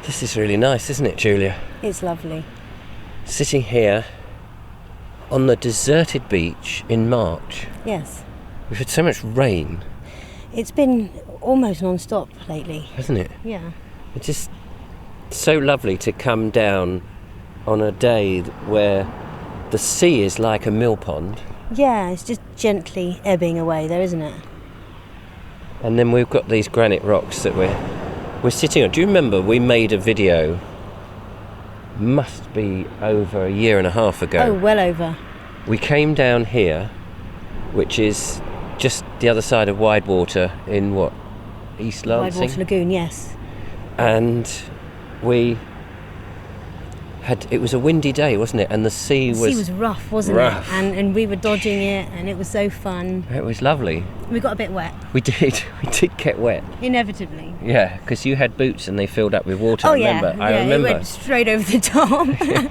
This is really nice, isn't it, Julia? It's lovely. Sitting here on the deserted beach in March. Yes. We've had so much rain. It's been almost non-stop lately. Hasn't it? Yeah. It's just so lovely to come down on a day where the sea is like a mill pond. Yeah, it's just gently ebbing away there, isn't it? And then we've got these granite rocks that we're sitting on. Do you remember we made a video, must be over a year and a half ago. Oh, well over. We came down here, which is just the other side of Widewater in what? East Lancing? Widewater Lagoon, yes. And it was a windy day, wasn't it? And the sea was rough, wasn't rough. it? And we were dodging it, and it was so fun. It was lovely. We got a bit wet. We did get wet. Inevitably. Yeah, because you had boots and they filled up with water, Oh, remember? yeah. I remember. It went straight over the top. I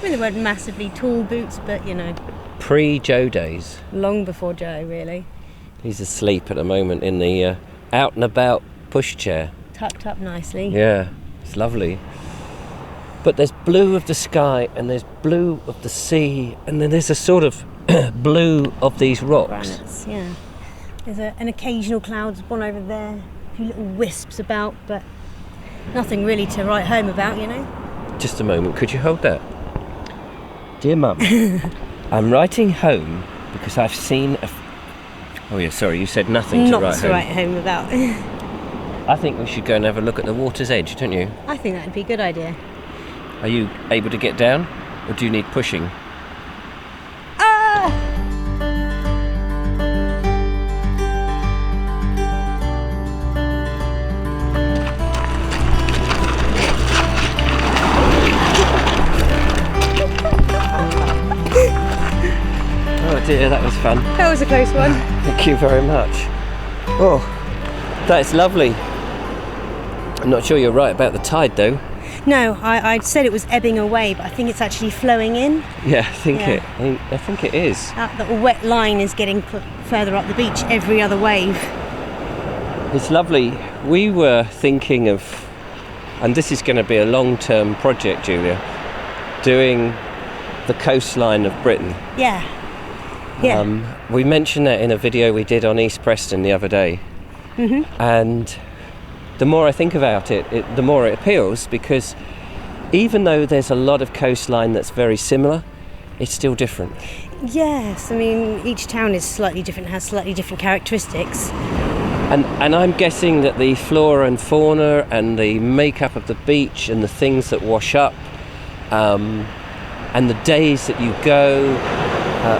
mean, they weren't massively tall boots, but, you know. Pre-Joe days. Long before Joe, really. He's asleep at the moment in the out and about pushchair. Tucked up nicely. Yeah, it's lovely. But there's blue of the sky and there's blue of the sea and then there's a sort of blue of these rocks. Granites, yeah. There's an occasional cloud, one over there, a few little wisps about, but nothing really to write home about, you know. Just a moment, could you hold that? Dear Mum, I'm writing home because I've seen Oh yeah, sorry, you said nothing to write home. Not to write home about. I think we should go and have a look at the water's edge, don't you? I think that would be a good idea. Are you able to get down, or do you need pushing? Ah! Oh dear, that was fun. That was a close one. Thank you very much. Oh, that's lovely. I'm not sure you're right about the tide though. No, I said it was ebbing away, but I think it's actually flowing in. Yeah, I think it is. That little wet line is getting further up the beach every other wave. It's lovely. We were thinking of, and this is going to be a long-term project, Julia, doing the coastline of Britain. Yeah. We mentioned that in a video we did on East Preston the other day. Mm-hmm. And the more I think about it, the more it appeals, because even though there's a lot of coastline that's very similar, it's still different. Yes, I mean, each town is slightly different, has slightly different characteristics. And I'm guessing that the flora and fauna and the makeup of the beach and the things that wash up and the days that you go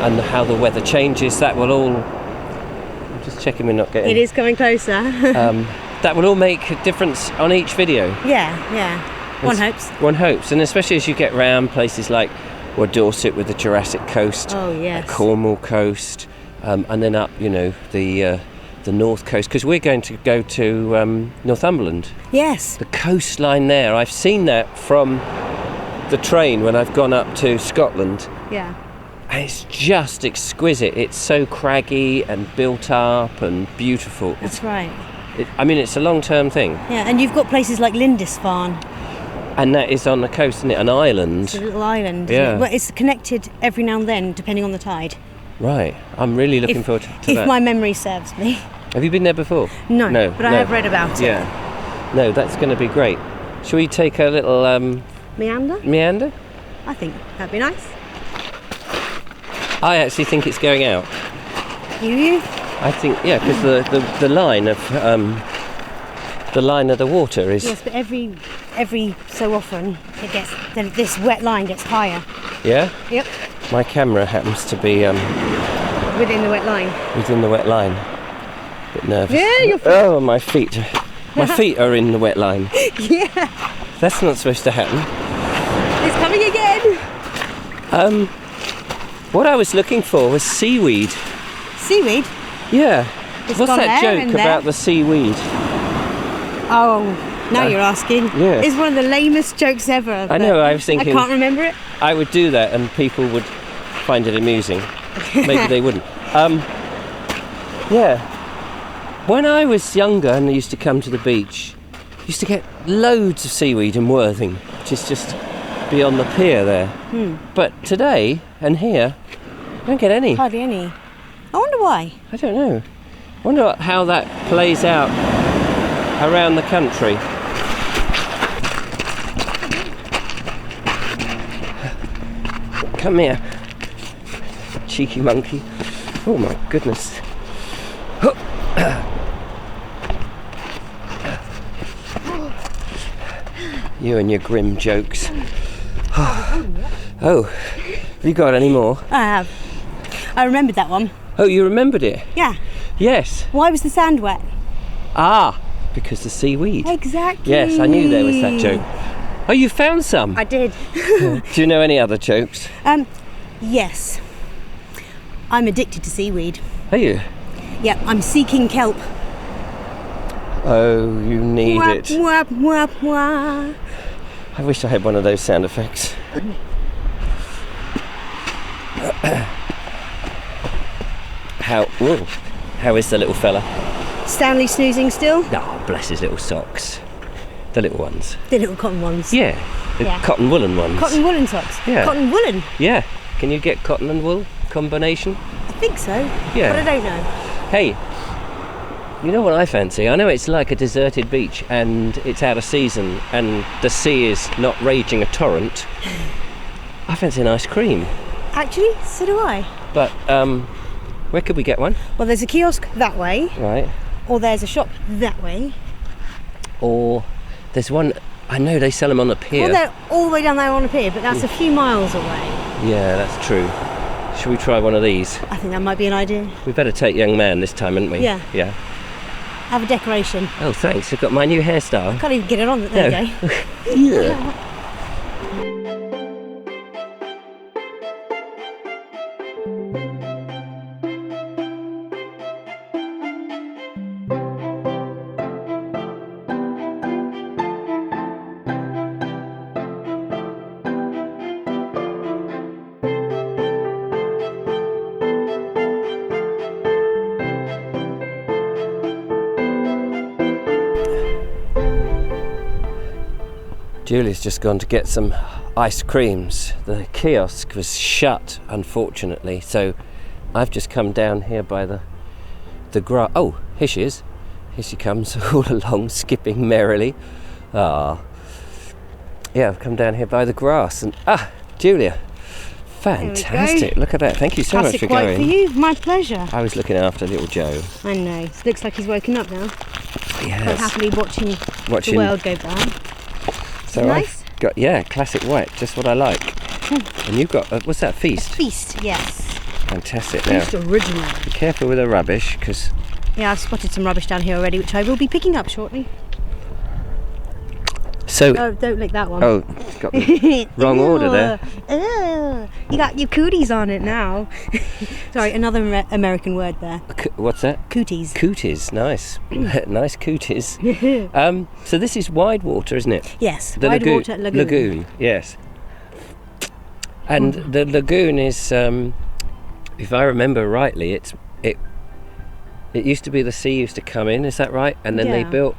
and how the weather changes, that will all... I'm just checking we're not getting... It is coming closer. That will all make a difference on each video. Yeah. One hopes. One hopes, and especially as you get round places like Dorset with the Jurassic Coast, oh yes, Cornwall Coast, and then up, the North Coast, because we're going to go to Northumberland. Yes. The coastline there, I've seen that from the train when I've gone up to Scotland. Yeah. And it's just exquisite. It's so craggy and built up and beautiful. That's right. It's a long-term thing. Yeah, and you've got places like Lindisfarne. And that is on the coast, isn't it? An island. It's a little island. Yeah. Well, it's connected every now and then, depending on the tide. Right. I'm really looking forward to that. If my memory serves me. Have you been there before? No, but I have read about it. Yeah. No, that's going to be great. Shall we take a little... Meander? I think that'd be nice. I actually think it's going out. You? I think, yeah, because the line of the water is... Yes, but every so often this wet line gets higher. Yeah? Yep. My camera happens to be... within the wet line. Within the wet line. A bit nervous. Yeah, your feet. Oh, my feet. My feet are in the wet line. Yeah. That's not supposed to happen. It's coming again. What I was looking for was seaweed. Seaweed? Yeah. It's What's that joke about there. the seaweed? Oh, now you're asking. Yeah. It's one of the lamest jokes ever. I know, I was thinking... I can't remember it. I would do that and people would find it amusing. Maybe they wouldn't. Yeah. When I was younger and I used to come to the beach, Used to get loads of seaweed in Worthing, which is just beyond the pier there. But today and here, I don't get any. Hardly any. I wonder why. I don't know. I wonder how that plays out around the country. Come here, cheeky monkey. Oh my goodness. You and your grim jokes. Oh, have you got any more? I have. I remembered that one. Oh, you remembered it? Yeah. Yes. Why was the sand wet? Ah, because the seaweed. Exactly. Yes, I knew there was that joke. Oh, you found some? I did. Do you know any other jokes? Yes. I'm addicted to seaweed. Are you? Yep, I'm seeking kelp. Oh, you need Wap, it. wap, wap, wap. I wish I had one of those sound effects. How is the little fella? Stanley snoozing still? Oh, bless his little socks. The little ones. The little cotton ones. Yeah, the cotton woolen ones. Cotton woolen socks? Yeah. Cotton woolen? Yeah. Can you get cotton and wool combination? I think so. Yeah. But I don't know. Hey, you know what I fancy? I know it's like a deserted beach and it's out of season and the sea is not raging a torrent. I fancy an ice cream. Actually, so do I. But where could we get one? Well, there's a kiosk that way. Right. Or there's a shop that way. Or there's one, I know they sell them on the pier. Well, they're all the way down there on the pier, but that's a few miles away. Yeah, that's true. Should we try one of these? I think that might be an idea. We better take young man this time, hadn't we? Yeah. Yeah. Have a decoration. Oh, thanks. I've got my new hairstyle. Can't even get it on. There you go. Yeah. Julie's just gone to get some ice creams. The kiosk was shut, unfortunately, so I've just come down here by the grass. Oh, here she is. Here she comes all along, skipping merrily. Ah, yeah, I've come down here by the grass, and Julia, fantastic! Look at that. Thank you so much for going. For you, my pleasure. I was looking after little Joe. I know. Looks like he's woken up now. Yes. Quite happily watching the world go by. So nice. I've got, classic white, just what I like. And you've got, what's that, Feast? Feast, yes. Fantastic. Now, Feast original. be careful with the rubbish, because... Yeah, I've spotted some rubbish down here already, which I will be picking up shortly. So... Oh, don't lick that one. Oh, got the wrong order there. You got your cooties on it now. Sorry, another American word there. What's that? Cooties. Cooties, nice. Nice cooties. So this is wide water, isn't it? Yes, the wide water lagoon. Lagoon, yes. And the lagoon is, if I remember rightly, it used to be the sea used to come in, is that right? And then they built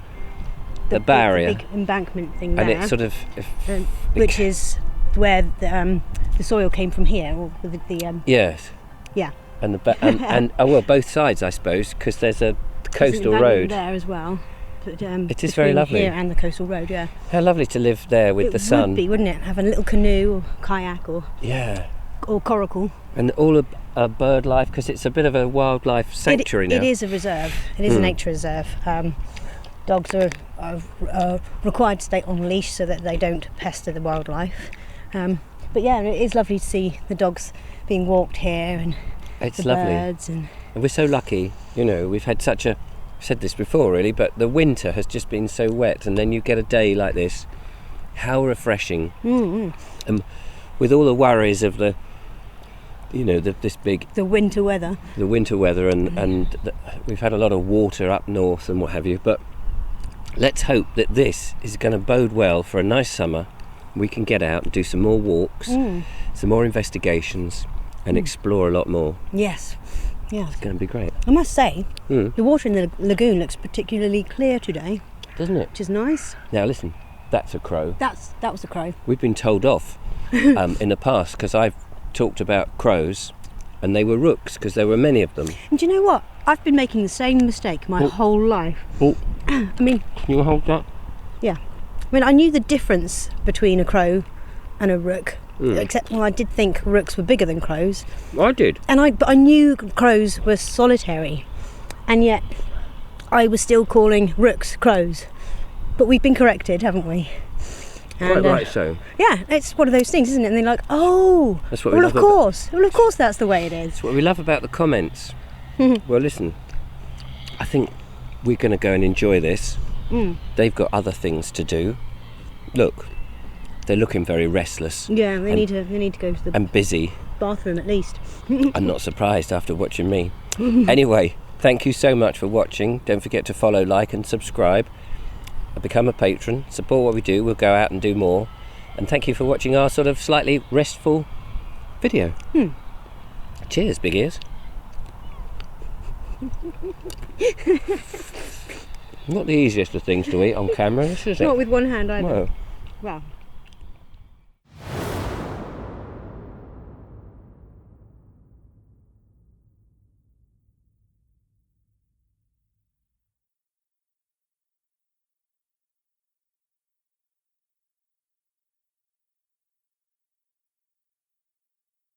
the barrier. The big embankment thing there. And it sort of... which is where the soil came from here. Or the yes. Yeah. And both sides, I suppose, because there's a coastal road there as well. But, it is very lovely. Here and the coastal road, yeah. How lovely to live there with the sun. It would be, wouldn't it? Have a little canoe or kayak or coracle. And all a bird life, because it's a bit of a wildlife sanctuary now. It is a reserve. It is a nature reserve. Dogs are required to stay on leash so that they don't pester the wildlife. But yeah, it is lovely to see the dogs being walked here and it's the lovely. birds. And we're so lucky, we've had such a... I've said this before really, but the winter has just been so wet, and then you get a day like this. How refreshing. And with all the worries of the winter weather. The winter weather, and we've had a lot of water up north and what have you, but let's hope that this is going to bode well for a nice summer. We can get out and do some more walks, some more investigations, and explore a lot more. Yes. Yeah. It's going to be great. I must say, the water in the lagoon looks particularly clear today. doesn't it? Which is nice. Now listen, that's a crow. That was a crow. We've been told off in the past because I've talked about crows and they were rooks because there were many of them. And do you know what? I've been making the same mistake my whole life. Oh, I mean, can you hold that? yeah. I mean, I knew the difference between a crow and a rook, except I did think rooks were bigger than crows. I did. But I knew crows were solitary, and yet I was still calling rooks crows. But we've been corrected, haven't we? Quite right so. Yeah, it's one of those things, isn't it? And they're like, oh, That's what we well, love of course. Well, of course that's the way it is. That's what we love about the comments. Well, listen, I think we're going to go and enjoy this. They've got other things to do. Look, they're looking very restless. Yeah, they need to go to the and busy. bathroom at least. I'm not surprised after watching me. Anyway, thank you so much for watching. Don't forget to follow, like and subscribe. Become a patron, support what we do. We'll go out and do more. And thank you for watching our sort of slightly restful video. Cheers, big ears. Not the easiest of things to eat on camera, is it? Not with one hand either. No. Well.